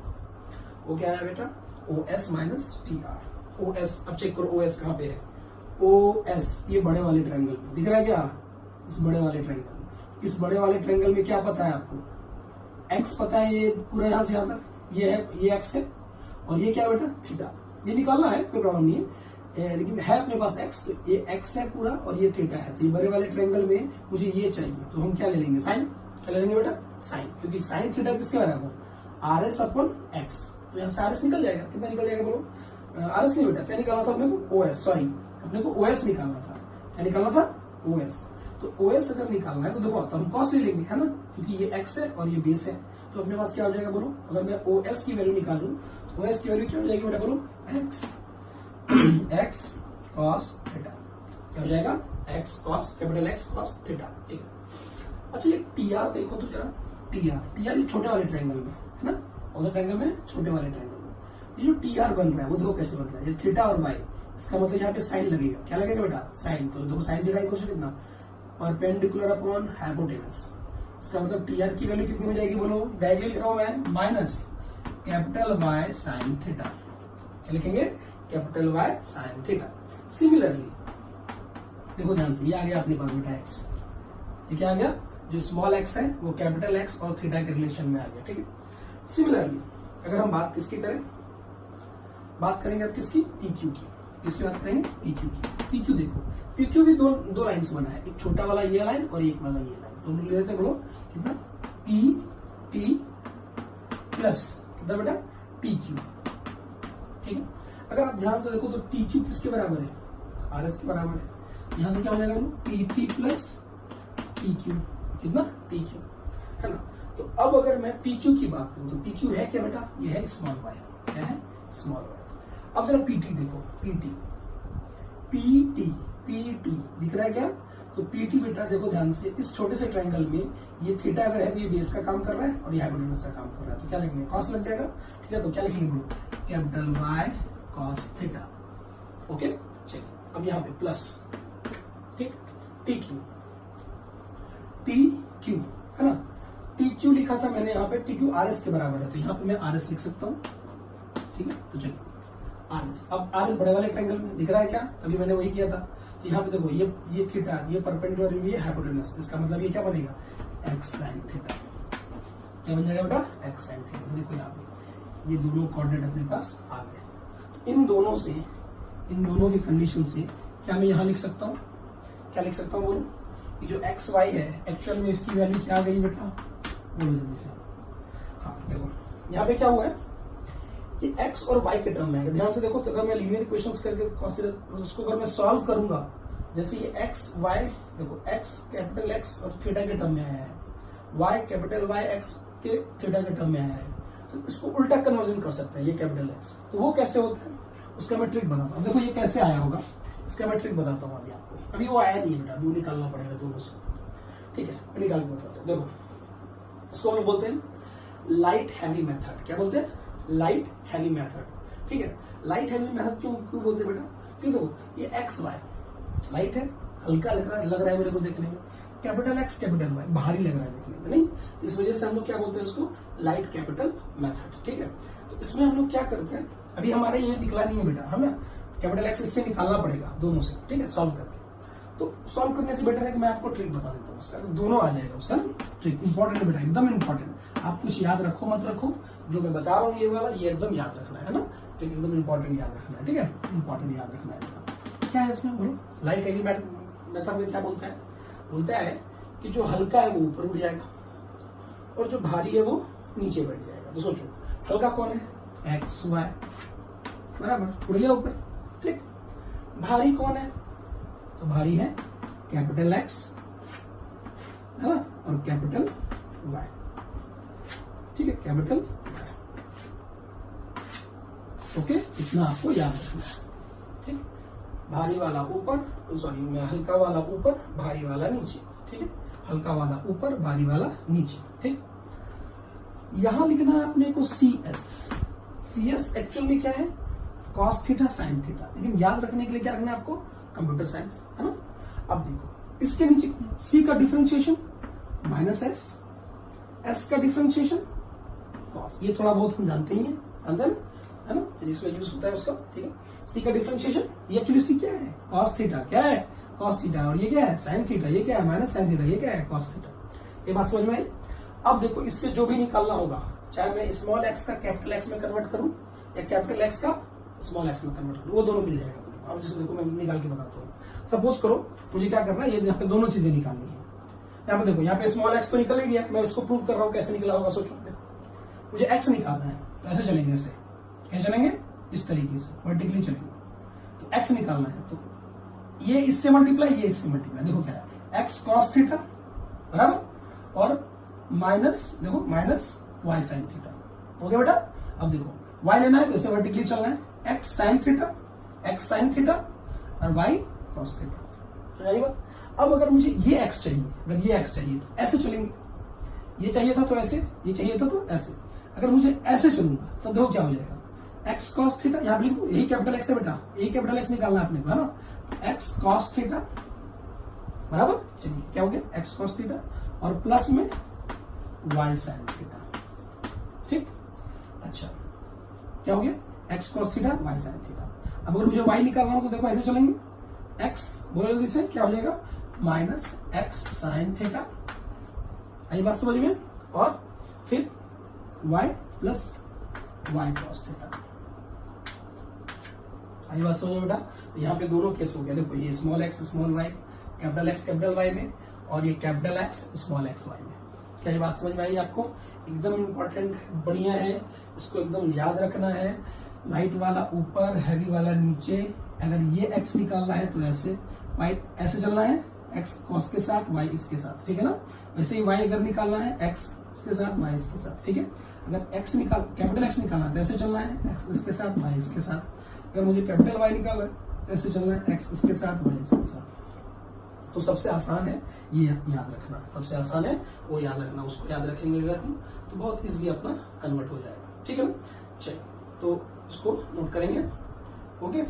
वो क्या आया बेटा, O S minus T R. O S, अब चेक करो ओ एस कहां पे है, ओ एस ये बड़े वाले ट्रायंगल में दिख रहा है क्या, इस बड़े वाले ट्रायंगल में। इस बड़े वाले ट्रायंगल में क्या पता है आपको, एक्स पता है, ये पूरा यहां से आता ये है, ये एक्स है, और ये क्या है बेटा, थीटा, ये निकालना है, कोई प्रॉब्लम नहीं है, लेकिन है अपने पास एक्स, तो ये एक्स है पूरा और ये थीटा है। तो ये बड़े वाले ट्रायंगल में मुझे ये चाहिए, तो हम क्या ले लेंगे, साइन, क्या ले लेंगे बेटा, साइन, क्योंकि साइन थीटा किसके बराबर, आर एस अपॉन एक्स। तो यहाँ से आर एस निकल जाएगा, कितना निकल जाएगा बोलो, आर एस नहीं बेटा, क्या निकालना था अपने को, ओ एस, सॉरी अपने को ओ एस निकालना था, क्या निकालना था, ओ एस। तो ओ एस अगर निकालना है तो देखो तो हम कॉस ले लेंगे, है ना, क्योंकि ये एक्स है और ये बेस है। तो अपने पास क्या हो जाएगा बोलो, अगर मैं ओ एस की वैल्यू निकालूं तो ओ एस की वैल्यू क्या हो जाएगी बेटा बोलो, एक्स, एक्स कॉस थीटा, क्या हो जाएगा, x cos, capital x cos theta, ठीक है। अच्छा ये टी आर देखो तो जरा, टी आर ये छोटे वाले ट्रायंगल में है ना, और ट्रायंगल में छोटे वाले ट्रायंगल में ये जो टी आर बन रहा है वो देखो कैसे बन रहा है, ये थीटा और वाई, इसका मतलब यहाँ पे साइन लगेगा, क्या लगेगा बेटा, साइन। तो देखो साइन थीटा इक्वल टू कितना, परपेंडिकुलर अपॉन हाइपोटेनस, इसका मतलब टी आर की वैल्यू कितनी हो जाएगी बोलो, डायरेक्टली लिख रहा हूं मैं, minus capital Y sine theta, क्या लिखेंगे, capital Y sine theta. Similarly देखो ध्यान से, ये आ गया अपने पास बेटा एक्स, ये क्या आ गया, जो स्मॉल एक्स है वो कैपिटल एक्स और थीटा के रिलेशन में आ गया, ठीक है। सिमिलरली अगर हम बात किसकी करें, बात करेंगे अब किसकी, पी क्यू की, किसकी बात करेंगे, पी क्यू की। पी क्यू देखो, पी क्यू भी दो लाइन से बना है, एक छोटा वाला ये लाइन और एक वाला ये लाइन, तो हम ले लेते बोलो कितना, पी टी प्लस कितना बेटा, टी क्यू, ठीक है। अगर आप ध्यान से देखो तो टी क्यू किसके बराबर है, आर एस के बराबर है, यहां से क्या हो जाएगा बोलो, P T plus T Q, कितना, टी क्यू, है ना। तो अब अगर मैं पी क्यू की बात करूं तो पी क्यू है क्या बेटा, ये है स्मॉल वाई, क्या है, स्मॉल वाई। अब जरा पी टी देखो, P T, P T, P T दिख रहा है क्या, तो पी टी बेटा देखो ध्यान से, इस छोटे से ट्रायंगल में ये थीटा अगर है तो ये बेस का काम कर रहा है और ये हाइपोटेनस का काम कर रहा है, तो क्या लिखेंगे, कॉस लग जाएगा, ठीक है। तो क्या लिखेंगे बोलो, capital Y cos theta, okay. चलिए अब यहाँ पे प्लस, ठीक, टी क्यू, टी क्यू है ना, टी क्यू लिखा था मैंने यहाँ पे, टी क्यू आर एस के बराबर है, तो यहाँ पे मैं आर एस लिख सकता हूँ, ठीक है। तो चलिए आर एस, अब आर एस बड़े वाले ट्रायंगल में दिख रहा है क्या, तभी मैंने वही किया था। तो यहाँ पे देखो ये थीटा, ये परपेंडिकुलर, ये हाइपोटेनस, इसका मतलब ये क्या बनेगा, एक्स साइन थीटा, क्या बन जाएगा बेटा, एक्स साइन थीटा। देखो यहाँ पे ये दोनों कोऑर्डिनेट अपने पास आ गए, तो इन दोनों से, इन दोनों की कंडीशन से क्या मैं यहाँ लिख सकता हूँ, क्या लिख सकता हूँ बोलो, ये जो एक्स वाई है एक्चुअल में इसकी वैल्यू क्या आ गई बेटा, बोलो जल्दी से। हाँ देखो यहाँ पे क्या हुआ है, ये एक्स और वाई के टर्म में है, ध्यान से देखो। तो अगर मैं लीनियर इक्वेशंस करके उसको अगर मैं सॉल्व करूंगा, जैसे ये एक्स वाई देखो, एक्स कैपिटल एक्स और थीटा के टर्म में आया है, वाई कैपिटल वाई एक्स के थीटा के टर्म में आया है, तो इसको उल्टा कन्वर्जन कर सकते हैं, ये कैपिटल एक्स, तो वो कैसे होता है उसका मैं ट्रिक बताता हूँ। देखो ये कैसे आया होगा, इसका मैं ट्रिक बताता हूँ अभी आपको, अभी वो आया नहीं है बेटा, दो निकालना पड़ेगा दोनों से, ठीक है। मैं निकाल के बताता हूँ, देखो इसको हम लोग बोलते हैं लाइट हैवी मेथड, क्या बोलते हैं, लाइट हैवी मेथड, ठीक है। लाइट हैवी मेथड क्यों क्यों बोलते हैं बेटा, क्योंकि देखो ये एक्स वाई लाइट है, हल्का लग रहा है मेरे को देखने में, कैपिटल एक्स कैपिटल वाई भारी लग रहा है देखने में, नहीं, इस वजह से हम लोग क्या बोलते हैं इसको, लाइट कैपिटल मेथड, ठीक है। तो इसमें हम लोग क्या करते हैं, अभी हमारे ये निकला नहीं है बेटा, हमें कैपिटल एक्स इससे निकालना पड़ेगा दोनों से, ठीक है, सॉल्व करके। तो सॉल्व करने से बेटर है कि मैं आपको ट्रिक बता देता हूँ उसका, तो दोनों आ जाएगा उसका ट्रिक, इंपॉर्टेंट बेटा, एकदम इंपॉर्टेंट। आप कुछ याद रखो मत रखो, जो मैं बता रहा हूँ ये वाला, ये एकदम याद रखना है ना, ट्रिक एकदम इंपॉर्टेंट याद रखना है, ठीक है, इंपॉर्टेंट याद रखना है। क्या है इसमें बोलो, लाइट हैवी मेथड में क्या बोलता है, बोलता है कि जो हल्का है वो ऊपर उठ जाएगा और जो भारी है वो नीचे बैठ जाएगा। तो सोचो हल्का कौन है, एक्स वाई, बराबर, उड़ गया ऊपर, ठीक। भारी कौन है, तो भारी है कैपिटल एक्स, है ना, और कैपिटल वाई, ठीक है, कैपिटल वाई। ओके, इतना आपको याद रखना है, ठीक। भारी वाला ऊपर, सॉरी हल्का वाला ऊपर, भारी वाला नीचे, ठीक है, हल्का वाला ऊपर, भारी वाला नीचे, ठीक। यहां लिखना है अपने को C S. C S actual में क्या है, कॉस थीटा साइन थीटा, लेकिन याद रखने के लिए क्या रखना है आपको, कंप्यूटर साइंस, है ना। अब देखो इसके नीचे सी का डिफरेंशिएशन माइनस एस, एस का डिफरेंशिएशन कॉस, ये थोड़ा बहुत हम जानते ही हैं, अंदर है ना, फिजिक्स में यूज होता है उसका, ठीक है। सी का डिफरेंशिएशन, ये एक्चुअली सी क्या है, कॉस थीटा, क्या है कॉस थीटा, और ये क्या है साइन थीटा, ये क्या है माइनस साइन थीटा, ये क्या है कॉस थीटा। ये बात समझ में आई। अब देखो इससे जो भी निकालना होगा, चाहे मैं स्मॉल एक्स का कैपिटल एक्स में कन्वर्ट करूं या कैपिटल एक्स का स्मॉल एक्स में कन्वर्ट करूं, वो दोनों मिल जाएगा अपने को। अब जैसे देखो मैं निकाल के बताता हूँ। सपोज करो मुझे क्या करना है, ये यहाँ पे दोनों चीजें निकालनी है। यहाँ पे देखो, यहाँ पे स्मॉल एक्स तो निकल ही गया, मैं इसको प्रूव कर रहा हूँ कैसे निकला होगा, सोचो। मुझे एक्स निकालना है, तो ऐसे चलेंगे, ऐसे कैसे चलेंगे, इस तरीके से वर्टिकली चलेंगे। तो एक्स निकालना है, तो ये इससे मल्टीप्लाई, ये इससे मल्टीप्लाई, देखो क्या है, एक्स कॉस थीटा, बराबर, और माइनस, देखो माइनस वाई साइन थीटा, हो गया बेटा। अब देखो वाई लेना है तो इसे वर्टिकली चलना है, x sine theta, x sine theta और वाई कॉस थीटा। अब अगर मुझे ये एक्स चाहिए, अगर ये एक्स चाहिए तो ऐसे चलेंगे, ये चाहिए था तो ऐसे, ये चाहिए था तो ऐसे। अगर मुझे ऐसे चलूंगा तो देखो क्या हो जाएगा, एक्स कॉस थीटा, यहां पे लिखो, यही कैपिटल एक्स है बेटा, यही कैपिटल एक्स निकालना है अपने को, है ना। एक्स कॉस थीटा, बराबर, चलिए क्या हो गया, एक्स कॉस थीटा और प्लस में वाई साइन थीटा, ठीक। अच्छा क्या हो गया, X cos theta Y sine theta. अब अगर मुझे वाई निकालना हो तो देखो ऐसे चलेंगे, एक्स बोलो जल्दी से, क्या हो जाएगा, माइनस एक्स साइन थीटा, आई बात समझ में, और फिर Y plus Y cos theta, आई बात समझ में बेटा। तो यहाँ पे दोनों केस हो गया, देखो ये small X small Y, capital X capital Y में, और ये capital X small X Y में। क्या ये बात समझ में आई आपको, एकदम इंपॉर्टेंट, बढ़िया है, इसको एकदम याद रखना है। लाइट वाला ऊपर, हैवी वाला नीचे। अगर ये एक्स निकालना है तो ऐसे, वाई ऐसे चलना है, एक्स कॉस के साथ, वाई इसके साथ, ठीक है ना। वैसे ही वाई अगर निकालना है, एक्स इसके साथ, वाई इसके साथ, ठीक है। अगर एक्स निकाल, कैपिटल एक्स निकालना है तो ऐसे चलना है, एक्स इसके साथ, वाई इसके साथ। अगर मुझे कैपिटल वाई निकालना है तो ऐसे चलना है, एक्स इसके साथ, वाई इसके साथ। तो सबसे आसान है ये याद रखना, सबसे आसान है वो याद रखना, उसको याद रखेंगे अगर हम तो बहुत इजीली अपना कन्वर्ट हो जाएगा, ठीक है ना। चलिए तो इसको नोट करेंगे, ओके,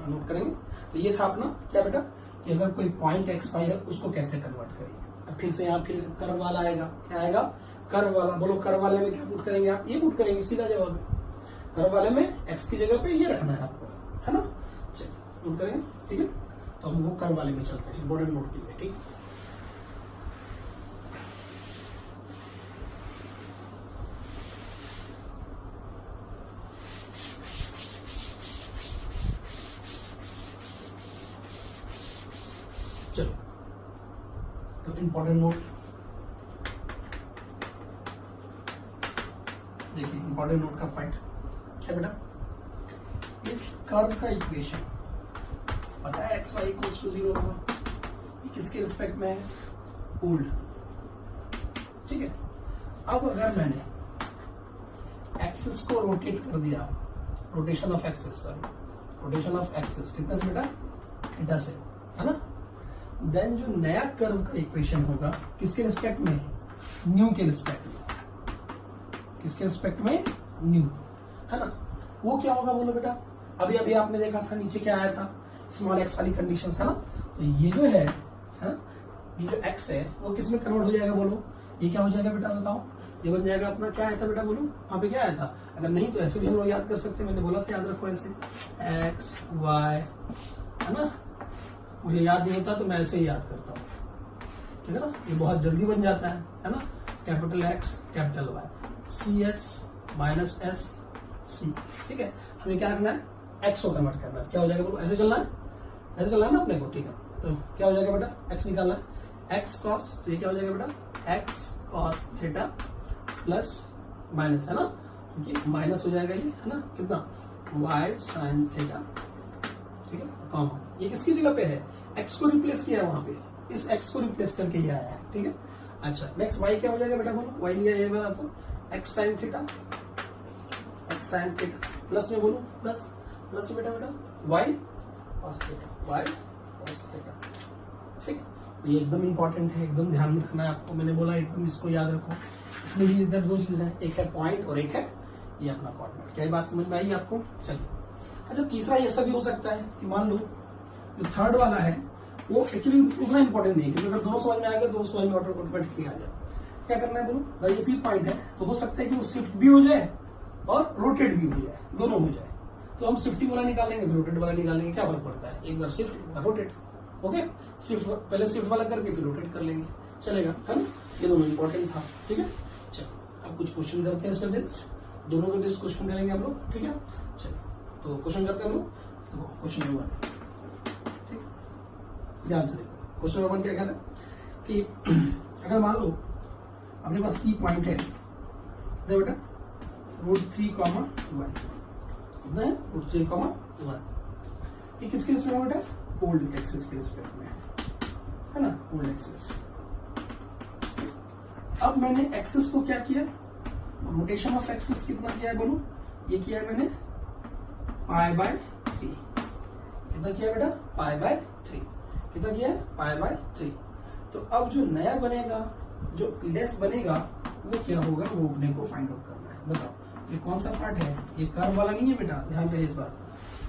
नोट करेंगे। तो ये था अपना क्या बेटा, कि अगर कोई पॉइंट एक्स वाई है उसको कैसे कन्वर्ट करेंगे। अब फिर से यहाँ फिर कर्व वाला आएगा, क्या आएगा, कर्व वाला। बोलो कर्व वाले में क्या पुट करेंगे आप, ये पुट करेंगे, सीधा जवाब है। कर्व वाले में एक्स की जगह पे ये रखना है आपको, है ना। चलिए नोट करेंगे, ठीक है। तो हम वो कर्व वाले में चलते हैं, इंपॉर्टेंट नोट के लिए, ठीक। चलो तो इंपॉर्टेंट नोट देखिए, इंपॉर्टेंट नोट का पॉइंट क्या बेटा, इफ कर्व का इक्वेशन पता है एक्स वाई इक्वल्स टू 0 होगा, ये किसके रिस्पेक्ट में है, ओल्ड, ठीक है। अब अगर मैंने एक्सिस को रोटेट कर दिया, rotation of axis, sorry rotation of axis कितना से बेटा, थीटा से, है ना। देन जो नया कर्व का इक्वेशन होगा किसके रिस्पेक्ट में, न्यू के रिस्पेक्ट में, किसके रिस्पेक्ट में, न्यू, है ना। वो क्या होगा बोलो बेटा, अभी अभी आपने देखा था नीचे क्या आया था, स्मॉल एक्स वाली कंडीशन, है ना। तो ये जो है ना, ये जो एक्स है वो किस में कन्वर्ट हो जाएगा बोलो, ये क्या हो जाएगा बेटा बताओ, ये बन जाएगा अपना क्या आया था बेटा बोलो, वहां पे क्या आया था। अगर नहीं तो ऐसे भी हम लोग याद कर सकते हैं, मैंने बोला था याद रखो ऐसे, एक्स वाई, है ना। मुझे याद नहीं होता तो मैं ऐसे ही याद करता हूँ, ठीक है ना। ये बहुत जल्दी बन जाता है ना। Capital X capital Y, C S minus S C, ठीक है। हमें क्या रखना है, एक्स को कन्वर्ट करना है, क्या हो जाएगा बोलो, ऐसे चलना है, ऐसे चलना है ना अपने को, ठीक है। तो क्या हो जाएगा बेटा, एक्स निकालना है, एक्स कॉस, तो ये क्या हो जाएगा बेटा, x cos theta plus minus, है ना, क्योंकि माइनस हो जाएगा ये, है ना, कितना y sin थीटा, ठीक है, कॉमा ये किसकी जगह पे है, x को रिप्लेस किया है वहां पे, इस x को रिप्लेस करके ये आया है, ठीक है। अच्छा नेक्स्ट y क्या हो जाएगा बेटा, बोलो y लिया ये वाला तो x sin थीटा, प्लस में बोलो प्लस बेटा y cos थीटा, ठीक। तो ये एकदम इंपॉर्टेंट है, एकदम ध्यान में रखना है आपको, मैंने बोला एकदम इसको याद रखो। इसमें भी इधर दो चीजें हैं, एक है पॉइंट और एक है ये अपना कोऑर्डिनेट। क्या बात समझ में आई आपको? चलिए अच्छा, तीसरा ये सब भी हो सकता है कि मान लो जो थर्ड वाला है वो एक्चुअली उतना इंपॉर्टेंट नहीं है, क्योंकि अगर दोनों समझ में आएगा, दोनों समझ में ऑटोमेटिकली आ जाए। क्या करना है बोलो, अगर ये पी पॉइंट है तो हो सकता है कि वो शिफ्ट भी हो जाए और रोटेट भी हो जाए, दोनों हो जाए। तो हम शिफ्टिंग वाला निकालेंगे, फिर रोटेट वाला निकालेंगे, क्या फर्क पड़ता है, एक बार शिफ्ट एक बार रोटेट, ओके। शिफ्ट पहले शिफ्ट वाला करके फिर रोटेट कर लेंगे, चलेगा, है ना। ये दोनों इंपॉर्टेंट था, ठीक है। चलो अब कुछ क्वेश्चन करते हैं इस पर बेस्ड, दोनों पे बेस्ड क्वेश्चन करेंगे हम लोग, ठीक है। चलो तो क्वेश्चन करते हैं हम लोग, तो क्वेश्चन नंबर 1, ठीक, ध्यान से देखो। क्वेश्चन नंबर 1 क्या कहता है कि अगर मान लो अपने पास की पॉइंट है बेटा √3, 1 कितना है, √3, 1, ये किसके रिस्पेक्ट में बेटा, ओल्ड एक्सिस के रिस्पेक्ट में है ना, ओल्ड एक्सिस। अब मैंने एक्सिस को क्या किया, रोटेशन ऑफ एक्सिस कितना किया है बोलो, ये किया है मैंने π/3, कितना किया बेटा, π/3, कितना किया है, π/3। तो अब जो नया बनेगा, जो पीडेस बनेगा वो क्या होगा, वो अपने को फाइंड आउट करना है। बताओ ये कौन सा पार्ट है, ये कर्व वाला नहीं है बेटा, ध्यान रहे इस बात,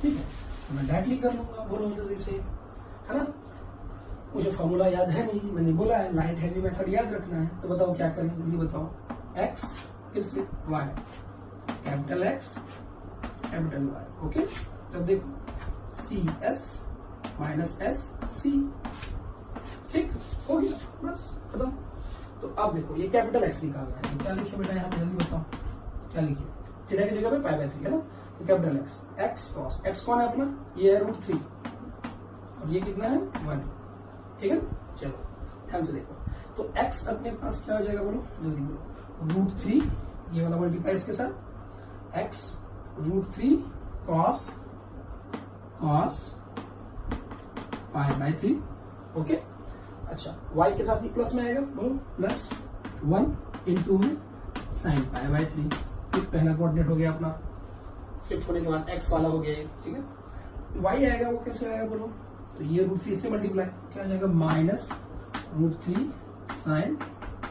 ठीक है। तो मैं डायरेक्टली कर लूंगा, बोलो जल्दी से, है ना। मुझे फॉर्मूला याद है नहीं, मैंने बोला है लाइट हैवी मेथड याद रखना है। तो बताओ क्या करें, जल्दी बताओ, x फिर से y, capital X capital Y, okay. जब देखो CS माइनस SC, ठीक हो गया, बस खत्म। तो अब देखो ये कैपिटल X निकालना है, तो क्या लिखे बेटा यहाँ पे, जल्दी बताओ क्या लिखे, थीटा की जगह पे π/3 है ना, तो कैपिटल X cos, x कौन है अपना, ये है √3 और ये कितना है 1, ठीक है। चलो ध्यान से देखो, तो x अपने पास क्या हो जाएगा बोलो, जल्दी बोलो, √3, ये वाला मल्टीप्लाई इसके साथ, x √3 cos π/3, ओके। अच्छा y के साथ ही प्लस में आएगा, बोलो प्लस 1 इंटू में sin π/3, पहला कोऑर्डिनेट हो गया अपना, शिफ्ट होने के बाद x वाला हो गया, ठीक है। y आएगा वो कैसे आएगा बोलो, तो ये √3 से मल्टीप्लाई, क्या हो जाएगा, माइनस √3 sin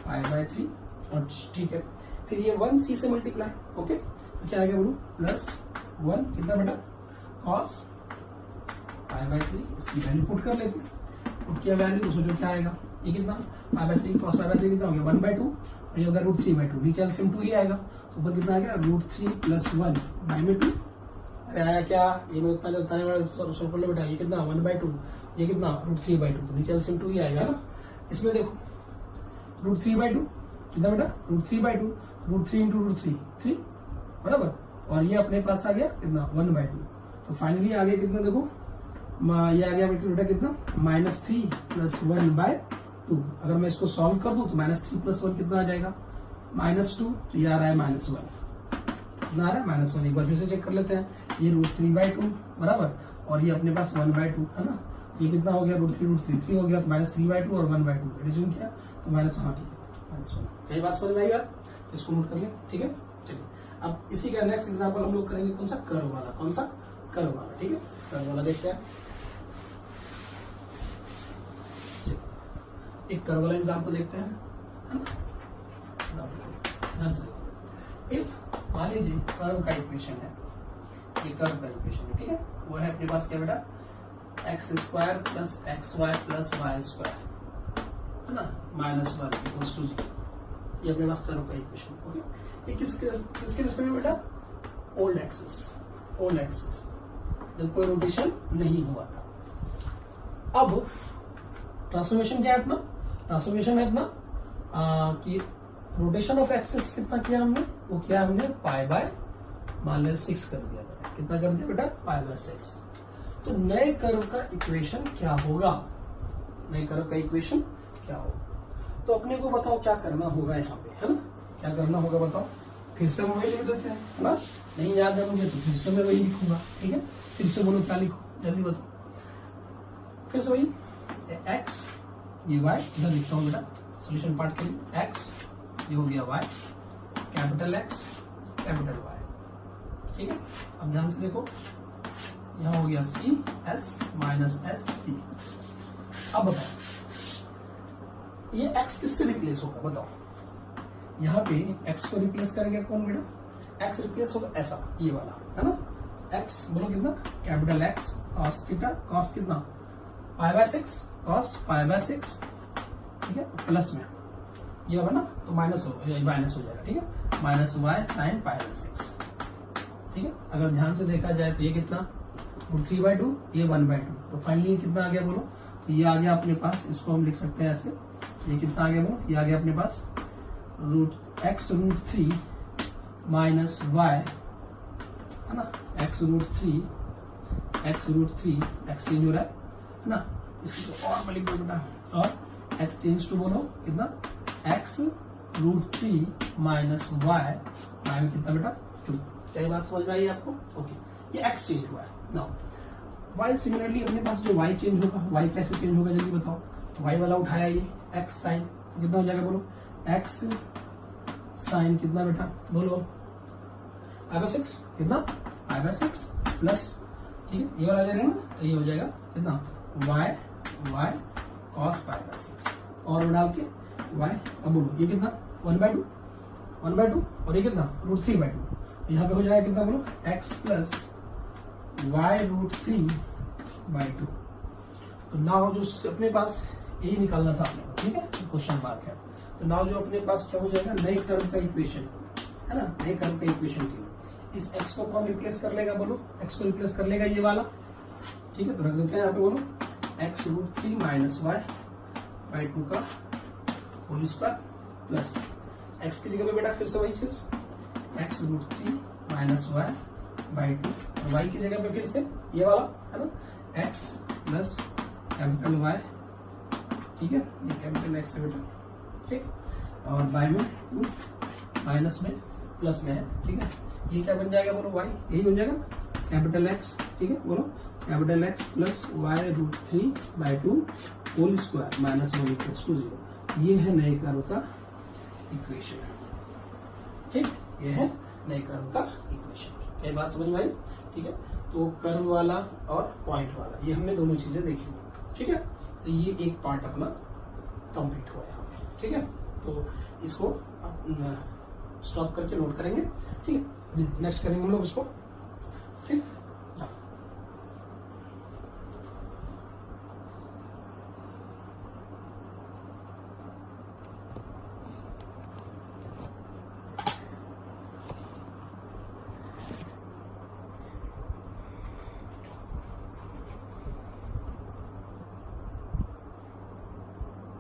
π/3, और ठीक है। फिर ये 1c से मल्टीप्लाई, ओके, तो क्या आएगा बोलो, प्लस 1 कितना बेटा, cos π/3, इसकी वैल्यू पुट कर लेते हैं, पुट किया वैल्यू, सोचो क्या आएगा, ये कितना π/3 cos π/3 कितना हो गया, 1/2, और ये होगा √3/2, नीचे एलसीएम 2 ही आएगा, तो ऊपर कितना आ गया, √3 + 1 2। अरे आया क्या, ये मैं उतना जल्दी वाला सॉल्व कर लो बेटा, ये कितना 1/2, ये कितना √3/2, तो नीचे एलसीएम 2 ही आएगा ना। इसमें देखो √3/2 कितना बेटा, √3/2, √3 × √3 3 बराबर, और ये अपने पास आ गया कितना 1/2, तो फाइनली आ गया कितना, देखो ये आ गया बेटा कितना, -3 + 1/2। अगर मैं इसको सॉल्व कर दूं तो -3 + 1 कितना आ जाएगा, -2, तो ये आ रहा है -1, कितना आ रहा है -1। एक बार फिर से चेक कर लेते हैं, ये √3/2 बराबर, और ये अपने पास 1/2 है ना, तो ये कितना हो गया, √3 हो गया, तो -3/2 और 1/2 एडिशन किया तो माइनस, हाँ ठीक है, -1। कई बात समझ में आई बात, तो इसको नोट कर लें, ठीक है। चलिए अब इसी का नेक्स्ट एग्जाम्पल हम लोग करेंगे, कौन सा, कर्व वाला, कौन सा, कर्व वाला, ठीक है। कर्व वाला देखते हैं, एक कर्व वाला एग्जाम्पल देखते हैं, है ना। ध्यान से, इफ मान लीजिए कर्व का इक्वेशन है, ये कर्व का इक्वेशन है, ठीक है, वो है अपने पास क्या बेटा, x² + xy + y², है ना, -1 = 0, ये अपने पास कर्व का इक्वेशन, ओके। ये किसके रिस्पेक्ट में बेटा, ओल्ड एक्सिस, जब कोई रोटेशन नहीं हुआ था। अब ट्रांसफॉर्मेशन क्या है अपना, ट्रांसफॉर्मेशन है अपना कि रोटेशन ऑफ एक्सिस कितना किया हमने, वो किया हमने π/6 कर दिया बेटा, कितना कर दिया बेटा, π/6। तो नए कर्व का इक्वेशन क्या होगा, नए कर्व का इक्वेशन क्या होगा, तो अपने को बताओ क्या करना होगा यहाँ पे, है ना, क्या करना होगा बताओ। फिर से वही लिख देते हैं, है ना। नहीं याद है मुझे तो फिर से मैं वही लिखूंगा, ठीक है। फिर से बोलो क्या लिखो, जल्दी बताओ। फिर से वही x, ये y, इधर लिखता हूँ बेटा सोल्यूशन पार्ट के लिए। x ये हो गया y, capital X capital Y, ठीक है। अब ध्यान से देखो, यहाँ हो गया C S minus S C। अब बताओ ये x किससे रिप्लेस होगा, बताओ। यहाँ पे x को रिप्लेस करेगा कौन बेटा, x रिप्लेस होगा ऐसा, ये वाला, है ना। x बोलो कितना, capital X cos theta, cos कितना π/6, cos π/6, ठीक है। प्लस में ये होगा ना तो माइनस हो जाएगा, ठीक है। माइनस y sin π/6, ठीक है। अगर ध्यान से देखा जाए तो ये कितना √3/2, ये 1/2, तो फाइनली ये कितना आ गया बोलो। तो ये आ गया अपने पास, इसको हम लिख सकते हैं ऐसे, ये कितना आ गया बोलो, ये आ गया अपने पास x√3 माइनस y, है ना। x√3 x चेंज हो रहा है ना। इसको और मैं लिख दो बेटा, और x चेंज टू बोलो कितना x√3 माइनस y में कितना बेटा 2। क्या ये बात समझ में आई आपको? ओके, ये x चेंज हुआ है। नाउ y सिमिलरली अपने पास जो y चेंज होगा, y कैसे चेंज होगा जल्दी बताओ। तो y वाला उठाया ये x साइन, तो कितना हो जाएगा बोलो, x साइन कितना बेटा बोलो π/6, कितना π/6 प्लस, ठीक है, ये वाला ले रहे हैं ना, तो ये हो जाएगा कितना y cos π/6, और डाल के y, अब बोलो ये कितना 1/2 और ये कितना √3/2, यहाँ पे हो जाएगा कितना बोलो x प्लस y√3/2। तो नाउ जो अपने पास यही निकालना था अपने को, ठीक है, क्वेश्चन मार्क है। तो नाउ जो अपने पास क्या हो जाएगा, नए कर्व का इक्वेशन, है ना, नए कर्व का इक्वेशन के लिए इस x को कौन रिप्लेस कर लेगा बोलो, x को रिप्लेस कर लेगा ये वाला, ठीक है। तो रख देते हैं यहाँ पे बोलो x√3 माइनस y/2 का होल स्क्वायर प्लस x की जगह पे बेटा फिर से वही चीज x√3 माइनस y/2, और y की जगह पे फिर से ये वाला, है ना, x प्लस कैपिटल Y, ठीक है, ये कैपिटल X है बेटा, ठीक, और y में 2 माइनस में प्लस में है, ठीक है। ये क्या बन जाएगा बोलो, y यही बन जाएगा कैपिटल X, ठीक है, बोलो capital X plus y√3/2 whole square minus 1 = 0। ये है नए कर्व का इक्वेशन, ठीक, ये है नए कर्व का इक्वेशन। क्या बात समझ में आई? ठीक है, तो कर्व वाला और पॉइंट वाला ये हमने दोनों चीजें देखी, ठीक है। तो ये एक पार्ट अपना कंप्लीट हुआ यहाँ पे, ठीक है। तो इसको स्टॉप करके नोट करेंगे, ठीक है। नेक्स्ट करेंगे हम लोग इसको